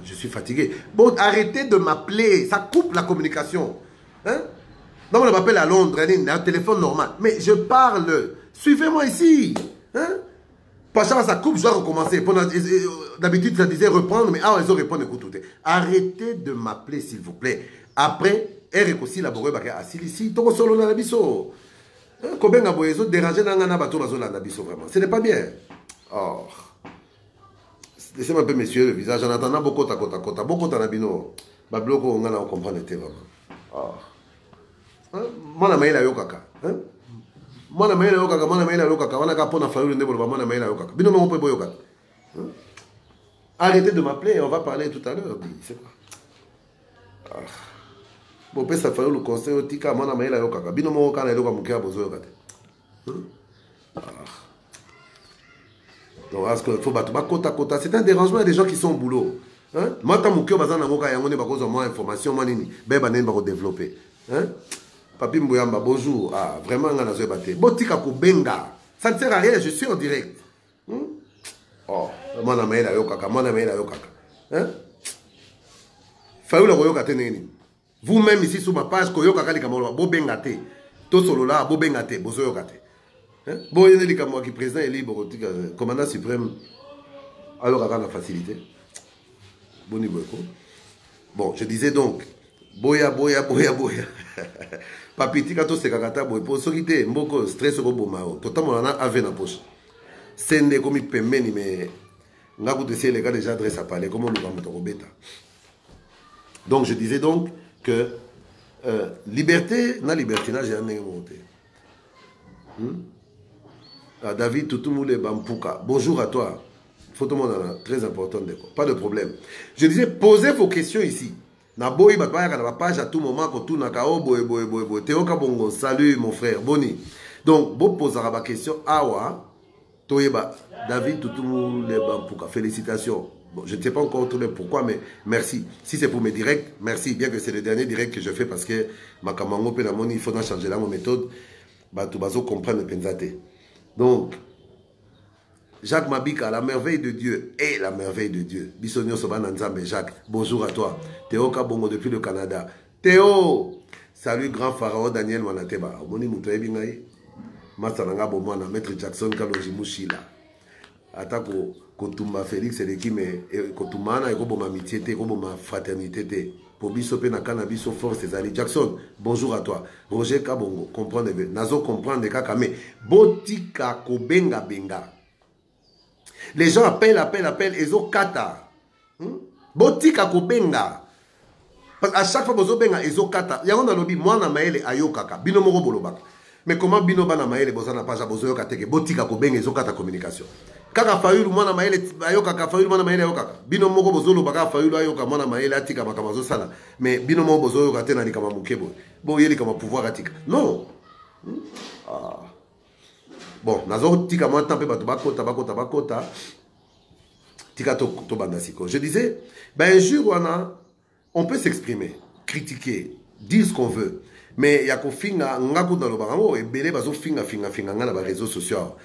Je suis fatigué. Bon, arrêtez de m'appeler. Ça coupe la communication. Hein? Donc, on m'appelle à Londres, un téléphone normal. Mais je parle. Suivez-moi ici. Hein? Pacha, ça coupe, je dois recommencer. D'habitude, ça disait reprendre, mais ils ont répondu. Arrêtez de m'appeler, s'il vous plaît. Après, Eric aussi, la bourre, ici, tout solo dans la biso. Combien de boyezo déranger dans un bateau dans la biso, vraiment. Ce n'est pas bien. Oh. Laissez-moi un peu, messieurs, le visage. En attendant, beaucoup de kota. Beaucoup de nabino. Babloko, on a compris, vraiment. Oh. Moi, la maïla yokaka. Moi, la maïla yokaka. Moi, la maïla yokaka. On a qu'à prendre la famille de moi, la maïla yokaka. Bino, on peut boyokaka. Arrêtez de m'appeler, on va parler tout à l'heure. C'est quoi? Bon, peut ça faire le conseil au tika, moi, la maïla yokaka. Bino, mon kana yokaka, mon kia bozo yokate. Donc, parce qu'il faut battre kota. C'est un dérangement des gens qui sont au boulot. Moi, tant mon cœur, bazan, namoka, yango, ne bako, moins information, moi, nini. Beba, ne bako développer. Papi Mbouyamba, bonjour. Ah, vraiment, on a besoin de battre. Botika ko benga. Ça ne sert à rien, je suis en direct. Oh, moi, na maïla yokaka, moi, na maïla yokaka. Fayoula yokate nini. Vous-même, ici, sur ma page, koyokaka, li kamolo, bo bengate. To solo là, bo bengate, bozo yokate. Bon, il y a moi qui président est libre, commandant suprême, alors avant la facilité. Bon, je disais donc, boya. Papiti kato se kakata boy, pour s'occuper, mboko stress au bomao, totalement on a avec la poche. C'est ne comme il peut mener, mais n'a pas de les gars déjà adressent à parler, comment nous vamos au bêta. Donc, je disais donc que liberté, na libertinage, j'ai un monté. David Toutoumoule Bampuka, bonjour à toi. Photo très important, pas de problème. Je disais, posez vos questions ici. Naboy batbaya kana page à tout moment ko tout nakao boy. Teoka bongo, salut mon frère, boni. Donc, bo posera ma question awa toyeba David Toutoumoule Bampuka. Félicitations. Bon, je ne sais pas encore tout le pourquoi, mais merci. Si c'est pour mes directs, merci. Bien que c'est le dernier direct que je fais parce que ma kamango pe la moni, il faudra changer la méthode. Bah, tout bazo comprendre le penzate. Donc, Jacques Mabika, la merveille de Dieu est la merveille de Dieu. Bissonio Soban Nzambe, Jacques, bonjour à toi. Théo Kabongo depuis le Canada. Théo, salut grand pharaon Daniel Manateba. Moni Moutoye Bingaye. Masananga Bomana, Maître Jackson Kaloji Mouchila. Atako Kotumba Félix Eleki, mais Kotumana, Ekoboma amitié, Ekoboma fraternité. Pour Bisope na Cannabis force ses alliés. Jackson, bonjour à toi. Roger Kabongo, comprendre. Nazo comprendre des kakame. Botika Kobenga Benga. Les gens appellent. Ezo Kata. Botika Kobenga. Parce qu'à chaque fois que vous benga Ezo Kata, il y a un lobby, moi na maele ayokaka. Bino moro bolobaka. Mais comment bino bana maele bozana page bozo kateke botika Kobenga Ezo Kata communication. Kaka fayulu mwana maele ayokaka fayulu mwana maele ayokaka bino moko bozolo baka fayulu ayoka mwana maele atika makamazo sala mais bino moko bozo yoka tena ni kama mukebo bo yeli kama pouvoir atika non bon nazo tika mwa tampe batu bakota tika to bandasiko. Je disais ben un jour on peut s'exprimer, critiquer, dire ce qu'on veut, mais ya ko finga ngaku dans le bango et belé bazo finga ngana ba réseaux sociaux.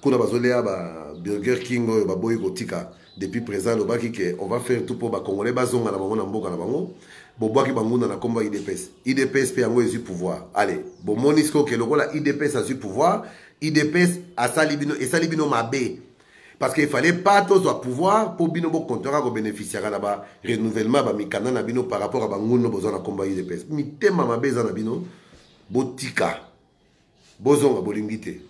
Kuna bazolea ba Burger King ba boy gotika depuis présent le baki que on va faire tout pour ba congolais bazonga na bango na mboka na bango bo boaki banguna na komba IDPS pe yango ezu pouvoir allez bo monisco que lokola IDPS a eu pouvoir IDPS a salibino et salibino mabe parce qu'il fallait pas tous au pouvoir pour bino bo comptera ko bénéficier là ba renouvellement ba mikana na bino par rapport à banguno bozo na komba IDPS mitema mabe za na bino botika bozonga bolingite.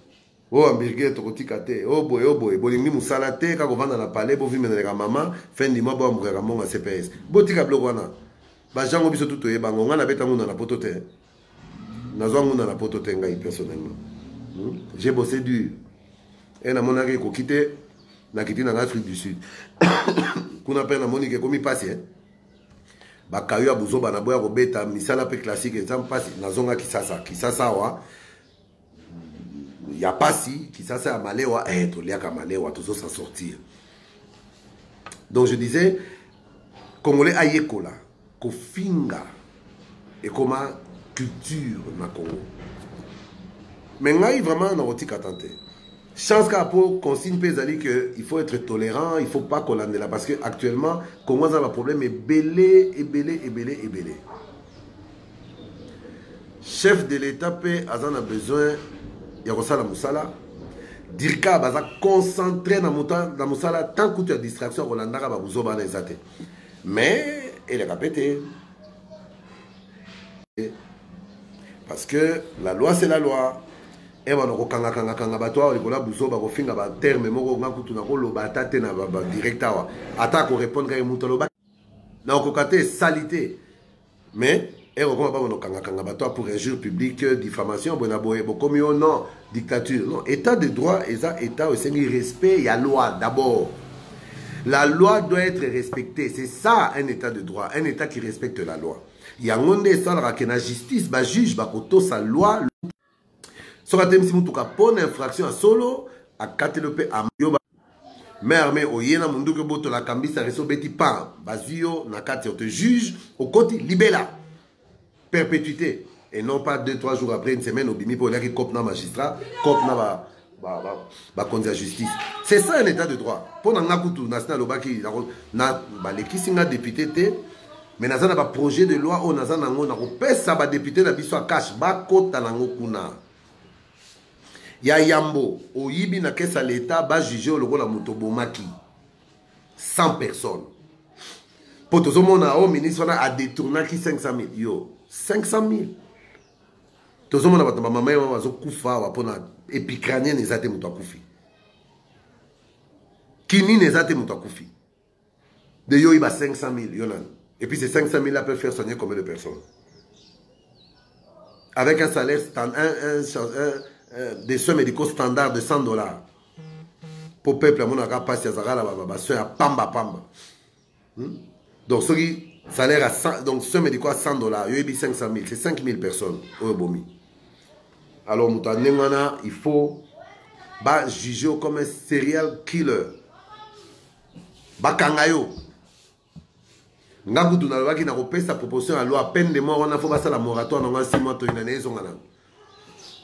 Oh, hamburger, tokotika te. Oh boy. Bolingi musala te, kako vanda na palais, bo vime na maman, fin du mois, bo ambrera monga CPS. Botika blog wana. Ba jango biso tuto ye bango, ngana beta nguna na poto te. Nazwa nguna na poto te ngai personnellement. J'ai bossé dur. Et na monaki ko kite, na kiti na Afrique du Sud. Kuna pe na monike komi pasi ba kayo abuzo bana boya ko beta misala pe classique exam pasi nazonga kisasa wa. Il n'y a pas si, qui ça c'est à Maléwa, tout liak à Maléwa, tout ça s'en sortir. Donc je disais, Congolais ayekola, kofinga, et comment culture na Congo. Mais là, vraiment, on a aussi qu'à tenter. chance qu'à pour consigne pesali que il faut être tolérant, il faut pas collander là parce que actuellement comment ça va problème est belé. Chef de l'État peut a besoin il y a la musala dirka baza concentré dans musala tant que tu as distraction Rolanda va vous oba nezate mais il est répété parce que la loi c'est la loi. Et on a kanga bato les bola buzo ba kofinga ba terme moko ngakutu na ko loba tate na ba directeur ata ko répondre ka muto loba na ko kate salité mais et on va pas kanga bato pour injure publique diffamation bona boye comme non dictature non état de droit et ça état aussi respect il y a loi d'abord. La loi doit être respectée, c'est ça un état de droit, un état qui respecte la loi. Il y a un monde qui la justice ba juge ba koto sa loi. Sokatem si mutuka pone infraction à solo à katelope à yoba mais armé o yena mundu ke boto la kambisa reso beti pa bazio na kati te juge au côté libella perpétuité et non pas 2-3 jours après une semaine au bimi pour aller cop na magistrat cop na ba konza justice. C'est ça un état de droit. Pour na ngakutu national obaki na ba lekisinga député te mais nazana ba projet de loi o nazana ngo na ko pesa ba député na biso cash ba kota na ngo kuna. Ya yambo au yibi na kesa l'état ba juger le rôle la motobomaki 100 personnes pour tout le monde au ministre a détourné qui 500 000 yo 500 000 tout le monde a maman maman zo kufa wa pona epicranien nezate muto akufi kini nezate muto akufi de yo iba 500 000 yonan et puis ces 500 000 là peuvent faire soigner combien de personnes avec un salaire des soins médicaux standards de $100 pour le peuple, mon aga passe à soins à pamba. Donc, ce salaire à 100, donc soins médicaux à $100, il y a 500 000, c'est 5 000 personnes au Bomi. Alors, il faut juger comme un serial killer. Bakangayo. Ngakutu na lobaki na kopesa sa proposition à loi peine de mort, on a fait la moratoire dans 6 mois,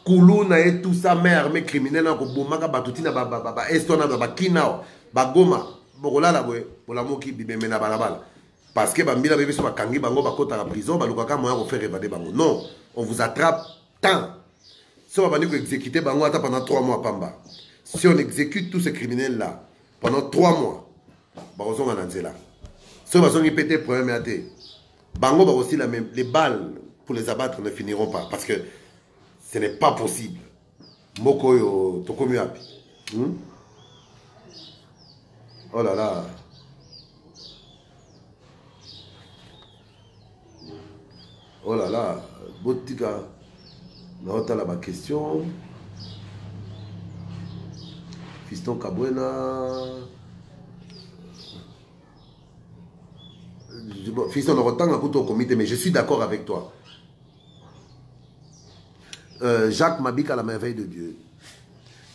Koulou na et tout ça, mais armée criminelle, on bomaka batutina baba estona baba kinao bagoma bokola la boye bolamo ki bibeme na balabala parce que bambila bébé so bakangi bango bakota la prison balukaka moyen de faire évader bango non on vous attrape tant si on va venir exécuter bango ata pendant 3 mois pamba si on exécute tous ces criminels là pendant 3 mois bakozonga na nzela si on va zongi péter problème até bango ba aussi la même les balles pour les abattre ne finiront pas parce que ce n'est pas possible. Mokoyo tokomi api. Oh là là. Oh là là. Botika. Naota la question. Fiston Kabwena. Fiston Norotan a couteau au comité, mais je suis d'accord avec toi. Jacques Mabik à la merveille de Dieu.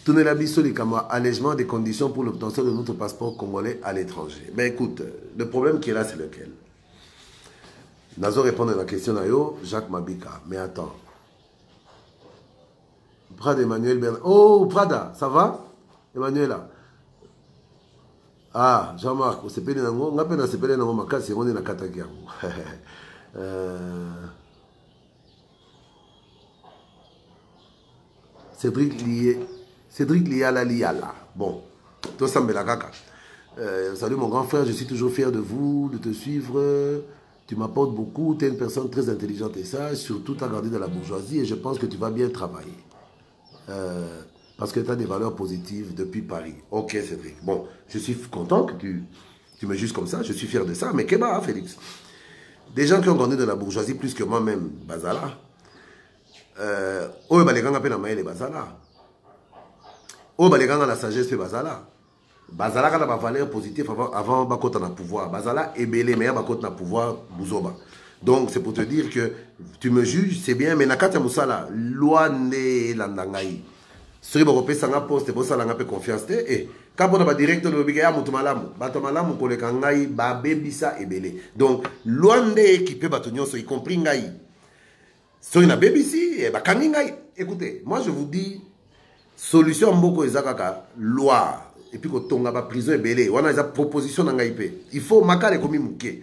Tourner la biso les camarades, allègement des conditions pour l'obtention de notre passeport congolais à l'étranger. Ben écoute, le problème qui est là, c'est lequel? Nazo répondre à la question à yo, Jacques Mabika. Mais attends. Prada Emmanuel Bernard. Oh, Prada, ça va? Emmanuela. Ah, Jean-Marc, on s'est payé dans on a peine à se payer dans ma case, on est dans Katakia. Cédric Liala. Bon, tout ça me la caca. Salut mon grand frère, je suis toujours fier de vous, de te suivre. Tu m'apportes beaucoup, tu es une personne très intelligente et sage, surtout tu as gardé dans la bourgeoisie et je pense que tu vas bien travailler. Parce que tu as des valeurs positives depuis Paris. Ok Cédric. Bon, je suis content que tu me juges comme ça, je suis fier de ça. Mais qu'est-ce que Félix? Des gens qui ont grandi dans la bourgeoisie plus que moi-même, Bazala. Oyo balekanga pe na mayele bazala. Oyo balekanga la sagesse pe bazala. Bazala kana ba valeur positive avant bakota na pouvoir. Bazala ebele mais bakota na pouvoir buzoba. Donc c'est pour te dire que tu me juges, c'est bien mais nakata musala loi ne landangai. Sori ba kopesa nga poste bo sala nga pe confiance te et quand on a ba directeur de biga ya mutu malamu. Bato malamu koleka ngai ba bebisa ebele. Donc loi ne qui peut batonyo so y compris ngai. Sur une BBC, écoutez, moi je vous dis, solution mboko ezakaka loi et puis kotonga ba prison ebele wana eza proposition na ngai pe il faut makale komi muke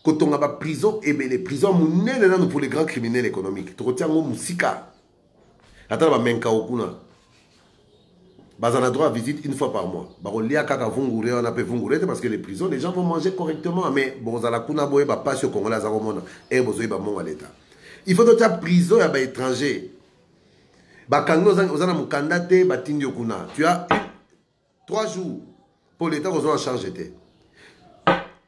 kotonga ba prison ebele prison munene nanu pour les grands criminels économiques tokotiango musika ata ba menka okuna bazana droit à visite une fois par mois bakolia kaka vungure wana pe vungure parce que les prisons les gens vont manger correctement mais bozala kuna boye ba passe au Congolais za komona et bozoyi ba monga l'état il faut doter prison ya ba étranger bakango ozana mukandate batindi okuna tu as 3 jours pour l'état qu'on en charge était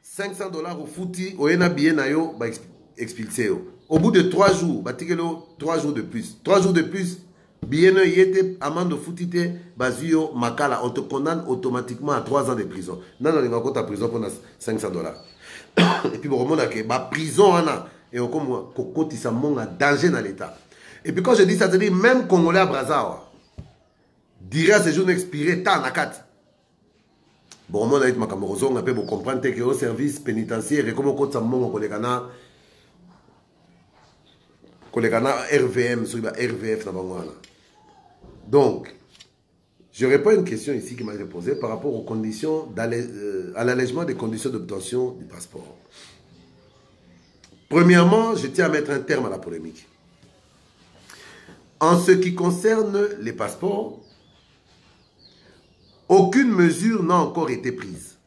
$500 au fouti au yena billet na yo ba expulsé au bout de 3 jours batikelo 3 jours de plus 3 jours de plus billet no yete amende fouti te bazio makala on te condamne automatiquement à 3 ans de prison non on va compter prison pour $500 et puis bon monde que ba prison ana et on comme kokoti sa monga danger dans l'état et puis quand je dis ça c'est dire même Congolais à Brazzaville dirait à ces jours expirés ta nakat. Bon, on a dit que on a pu comprendre que au service pénitentiaire et comme on compte ça mon collègue RVM sur RVF donc je réponds à une question ici qui m'a été posée par rapport aux conditions à l'allègement des conditions d'obtention du passeport. Premièrement, je tiens à mettre un terme à la polémique. En ce qui concerne les passeports, aucune mesure n'a encore été prise.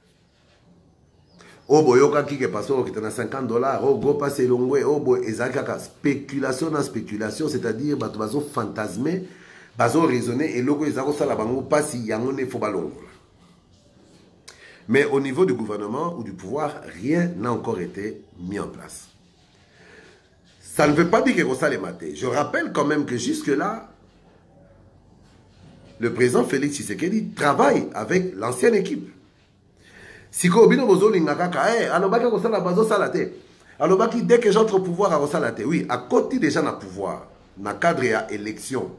Oh boyoka qui est passé qui est à $50, oh go passe longwe, oh boy ezaka spéculation dans spéculation, c'est-à-dire bato fantasmer, bazo raisonner et logo ezako sala bango passe yango ne faut balongo. Mais au niveau du gouvernement ou du pouvoir, rien n'a encore été mis en place. Ça ne veut pas dire que ça les maté. Je rappelle quand même que jusque-là, le président Félix Tshisekedi travaille avec l'ancienne équipe. Siko Obino Bozoli Ngakaka, alobaki kosala bazo salate. Alobaki dès que j'entre au pouvoir à salate. Oui, à côté déjà na pouvoir, na cadre à élection.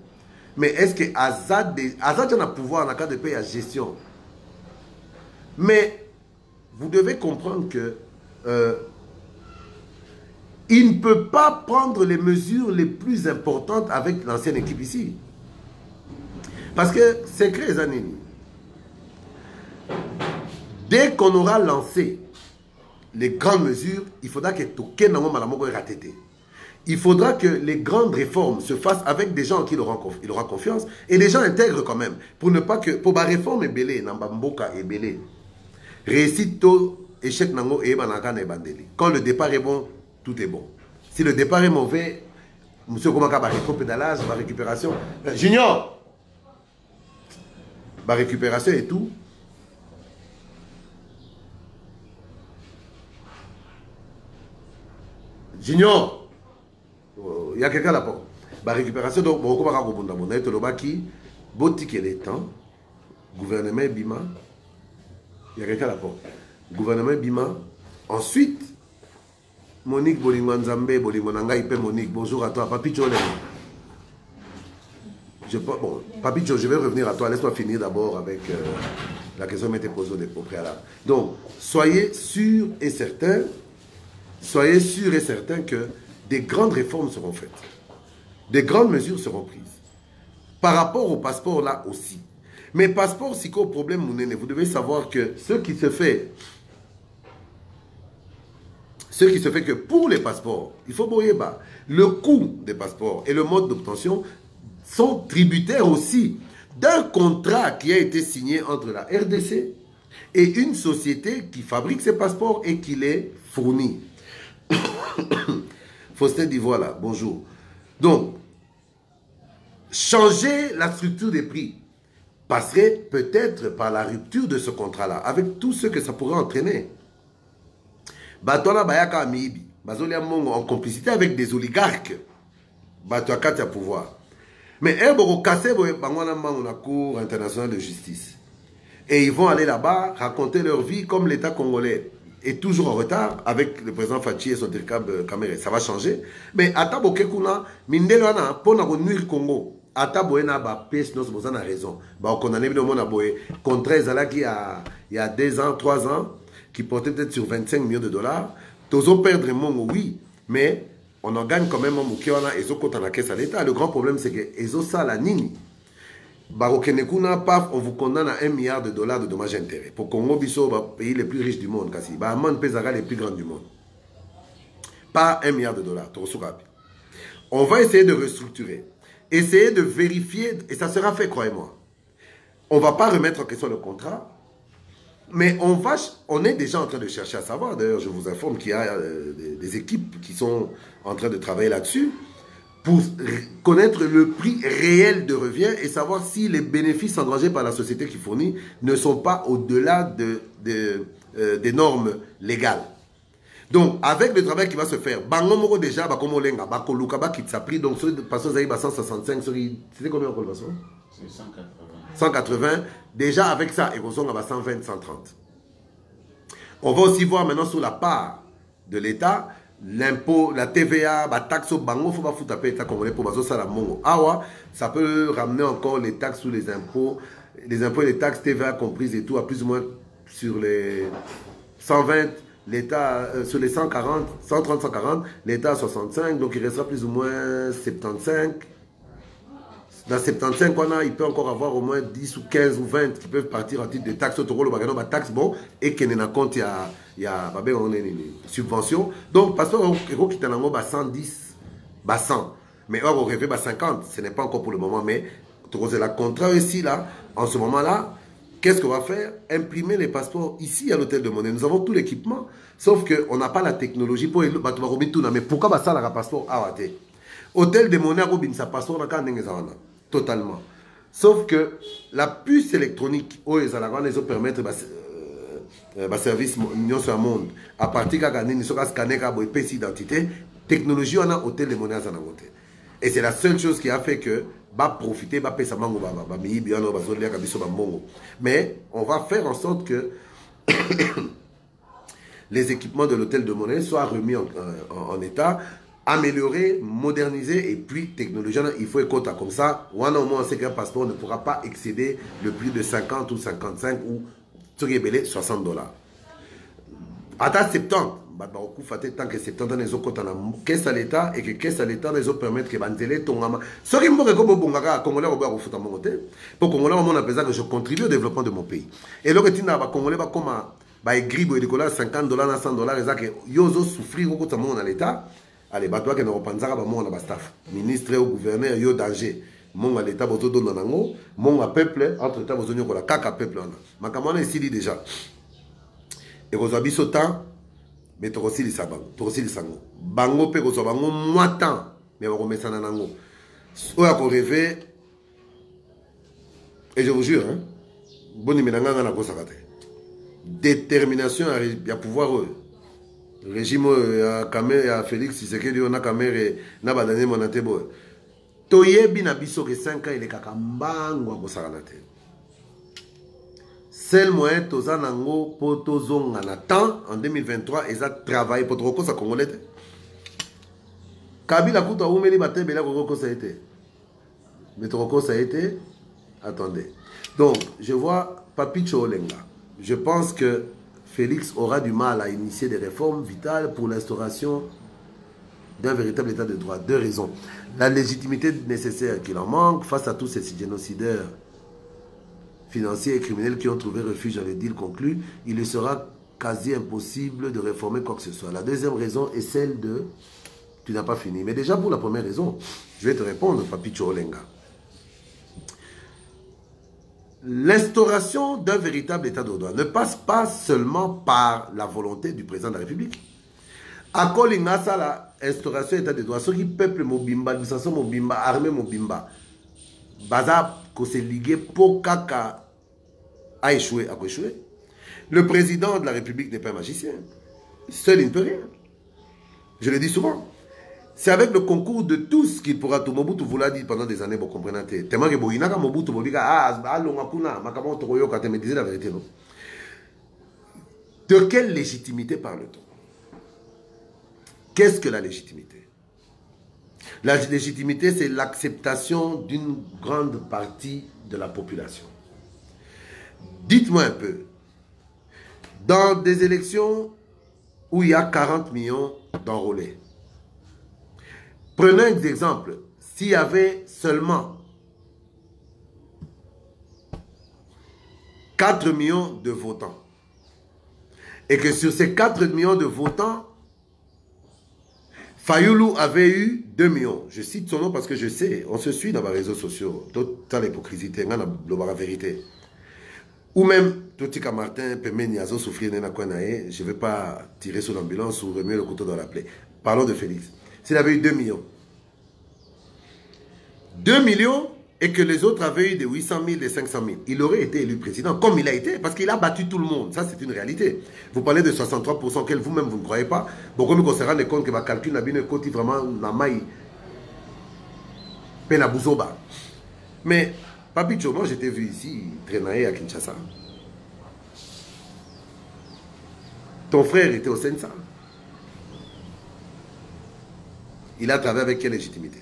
Mais est-ce que Azad na pouvoir na cadre de pays à gestion? Mais vous devez comprendre que il ne peut pas prendre les mesures les plus importantes avec l'ancienne équipe ici. Parce que c'est très Zanini. Dès qu'on aura lancé les grandes mesures, il faudra que Toké Nango Malamoko est ratété. Il faudra que les grandes réformes se fassent avec des gens qui il aura confiance et des gens intègres quand même. Pour ne pas que... Pour la réforme est belé, Nambamboka est belé. Réussite tôt, échec Nango et Banakana et Bandeli. Quand le départ est bon, tout est bon. Si le départ est mauvais, monsieur Komaka va rétro-pédalage, va récupération. Junior! Ma récupération et tout. Junior, il y a quelqu'un là-bas. Ma récupération, donc, bon, comment on a été le baki, botique et les temps, gouvernement Bima, il y a quelqu'un là-bas. Gouvernement Bima, ensuite, Monique Bolingwanzambe, Bolingwananga, Monique, bonjour à toi, Papi Tcholé. Bon, Papito, je vais revenir à toi. Laisse-moi finir d'abord avec la question qui m'a été posée au préalable. Donc, soyez sûrs et certains que des grandes réformes seront faites. Des grandes mesures seront prises. Par rapport au passeport là aussi. Mais passeport, c'est quoi le problème, Mounene? Vous devez savoir que ce qui se fait que pour les passeports, il faut boyer bas. Le coût des passeports et le mode d'obtention sont tributaires aussi d'un contrat qui a été signé entre la RDC et une société qui fabrique ces passeports et qui les fournit. Faustin dit voilà, bonjour. Donc, changer la structure des prix passerait peut-être par la rupture de ce contrat-là, avec tout ce que ça pourrait entraîner. Batola Bayaka Amiibi, Bazolia Mongo en complicité avec des oligarques, Batoaka Tia pouvoir. Mais ils vont casser la Cour internationale de justice. Et ils vont aller là-bas raconter leur vie comme l'État congolais est toujours en retard avec le président Fachi et son terrible Kamere. Ça va changer. Mais Atabo Kekuna, Mindelana, pour nuire Congo, Atabo Ena, Pes, nous avons raison. On condamne le monde à Boé. Contre Zalaki il y a 2 ans, 3 ans, qui portait peut-être sur 25 millions de dollars. Tous ont perdre mon oui, mais on en gagne quand même un mouké et zo kota na caisse à l'État. Le grand problème, c'est que Ezo Salanini, Barokenekuna, paf, on vous condamne à 1 milliard de dollars de dommages et intérêts. Pour Congo Bisso, pays les plus riches du monde, kasi. Amman pesara les plus grands du monde. Pas 1 milliard de dollars. On va essayer de restructurer. Essayer de vérifier, et ça sera fait, croyez-moi. On ne va pas remettre en question le contrat, mais on est déjà en train de chercher à savoir. D'ailleurs, je vous informe qu'il y a des équipes qui sont en train de travailler là-dessus pour connaître le prix réel de revient et savoir si les bénéfices engrangés par la société qui fournit ne sont pas au-delà des normes légales. Donc, avec le travail qui va se faire, Bangomoro déjà, Bakomolenga, Bakoluka, Bakitsapri, donc, parce que vous avez 165, c'était combien encore le passeport? C'est 180. 180, déjà avec ça, et vous avez 120, 130. On va aussi voir maintenant sur la part de l'État, l'impôt, la TVA, la taxe au bango, il faut pas foutre à payer l'État congolais pour baser ça la mongo. Ah, ça peut ramener encore les taxes sous les impôts et les taxes TVA comprises et tout, à plus ou moins sur les 120, l'État, sur les 140, 130, 140, l'État à 65, donc il restera plus ou moins 75. Dans 75, il peut encore avoir au moins 10 ou 15 ou 20 qui peuvent partir en titre de taxes. Taxe, bon, et qu'il y a un compte, il y a une subvention. Donc, parce que qui est 110, 100. Mais on rêve 50, ce n'est pas encore pour le moment. Mais, la contrat ici, là, en ce moment-là, qu'est-ce qu'on va faire? Imprimer les passeports ici à l'hôtel de monnaie. Nous avons tout l'équipement, sauf qu'on n'a pas la technologie pour tout. Mais pourquoi ça, le passeport? Ah, hôtel de monnaie, ça passeport, totalement. Sauf que la puce électronique, ils ont permettre de service sur le monde. À partir de ils ont scanné une pièce d'identité, technologie, on a hôtel de monnaie à côté. Et c'est la seule chose qui a fait que va profiter, va payer sa mango, mais on va faire en sorte que les équipements de l'hôtel de monnaie soient remis en état, amélioré, modernisé et puis technologie, il faut écouter comme ça. Ou au moins on sait qu'un passeport ne pourra pas excéder le prix de 50 ou 55 ou 60 dollars. À 70, tant que 70 ans, ils ont compté dans caisse à l'État et que caisse à l'État, ils ont permis que Banzele Tongama. Ce qui me comme Bongara, Congolais, au foot à mon côté, pour Congolais, on a besoin que je contribue au développement de mon pays. Et là, Congolais, comme un 50 dollars, 100 dollars, ils ont souffrir au côté de l'État. Allez, bateau qui n'a pas de staff, ministre ou gouverneur, yo danger. Mon l'État, boto donne nango, mon peuple, entre temps, vous avez la caca peuple. Ma camana ici dit déjà. Et vous avez ce temps, mais tu aussi les sabango, tu aussi les sango. Bango pe vous avez bango moins temps, mais vous remettez ça dans nango. Soit qu'on rêve, et je vous jure, hein, bon imenanga na ko sakate. Détermination à pouvoir le régime à Félix Tshisekedi on a caméra na badane monate bo toyebi na biso que 5 ans il est kakambango ko sakanate seul moyen toza nango po tozonga na temps en 2023 et ça travaille pour trop ça congolais Kabila kuta umeli batebela ko ça a été mais trop ça a été attendez donc je vois Papi Tcholenga je pense que Félix aura du mal à initier des réformes vitales pour l'instauration d'un véritable état de droit. Deux raisons. La légitimité nécessaire qu'il en manque face à tous ces génocideurs financiers et criminels qui ont trouvé refuge dans les deals conclus, il lui sera quasi impossible de réformer quoi que ce soit. La deuxième raison est celle de... Tu n'as pas fini. Mais déjà pour la première raison, je vais te répondre, Papi Tcholenga. L'instauration d'un véritable état de droit ne passe pas seulement par la volonté du président de la République. À Kolingasa, la instauration de l'état de droit, ceux qui peuplent Mobimba, l'administration Mobimba, armée Mobimba, Baza, qu'on s'est ligué pour Kaka a échoué, a échoué. Le président de la République n'est pas un magicien. Seul, il ne peut rien. Je le dis souvent. C'est avec le concours de tous qu'il pourra tout. Mobutu vous l'a dit pendant des années, vous comprenez. Tellement que Boinaka Mobutu vous dit me disait la vérité, non? De quelle légitimité parle-t-on? Qu'est-ce que la légitimité? La légitimité, c'est l'acceptation d'une grande partie de la population. Dites-moi un peu, dans des élections où il y a 40 millions d'enrôlés, prenons un exemple. S'il y avait seulement 4 millions de votants. Et que sur ces 4 millions de votants, Fayulu avait eu 2 millions. Je cite son nom parce que je sais, on se suit dans les réseaux sociaux. Toute l'hypocrisie, la vérité. Ou même, Totika Martin, Pemeniazo souffrir de je ne vais pas tirer sur l'ambulance ou remuer le couteau dans la plaie. Parlons de Félix. S'il avait eu 2 millions. 2 millions et que les autres avaient eu des 800 000, des 500 000. Il aurait été élu président, comme il a été, parce qu'il a battu tout le monde. Ça, c'est une réalité. Vous parlez de 63%, auquel vous-même, vous ne croyez pas. Beaucoup de se rendent compte que le calcul n'a bien côté vraiment dans maille. Penabouzoba. Mais, Papicho, moi, j'étais vu ici, traîner à Kinshasa. Ton frère était au Sensa. Il a travaillé avec quelle légitimité?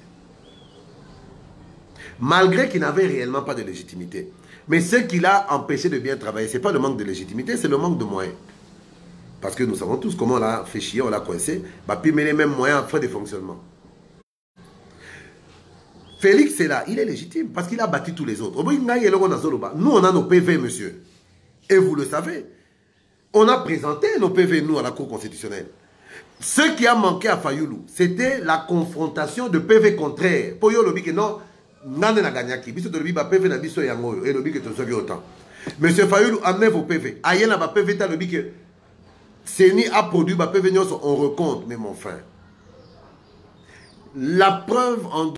Malgré qu'il n'avait réellement pas de légitimité. Mais ce qui l'a empêché de bien travailler, ce n'est pas le manque de légitimité, c'est le manque de moyens. Parce que nous savons tous comment on l'a fait chier, on l'a coincé, bah, puis met les mêmes moyens en frais de fonctionnement. Félix est là, il est légitime, parce qu'il a battu tous les autres. Nous, on a nos PV, monsieur. Et vous le savez. On a présenté nos PV, nous, à la Cour constitutionnelle. Ce qui a manqué à Fayulu, c'était la confrontation de PV contraires. Pour Yolobi, que non, Nane na gagnaki. Biso de ba PV na biso yango et lobi que to soki autant. Monsieur Fayulu amenez vos PV. Ayen na ba PV ta lobi que Seni a produit ba PV on recompte mais mon frère. La preuve en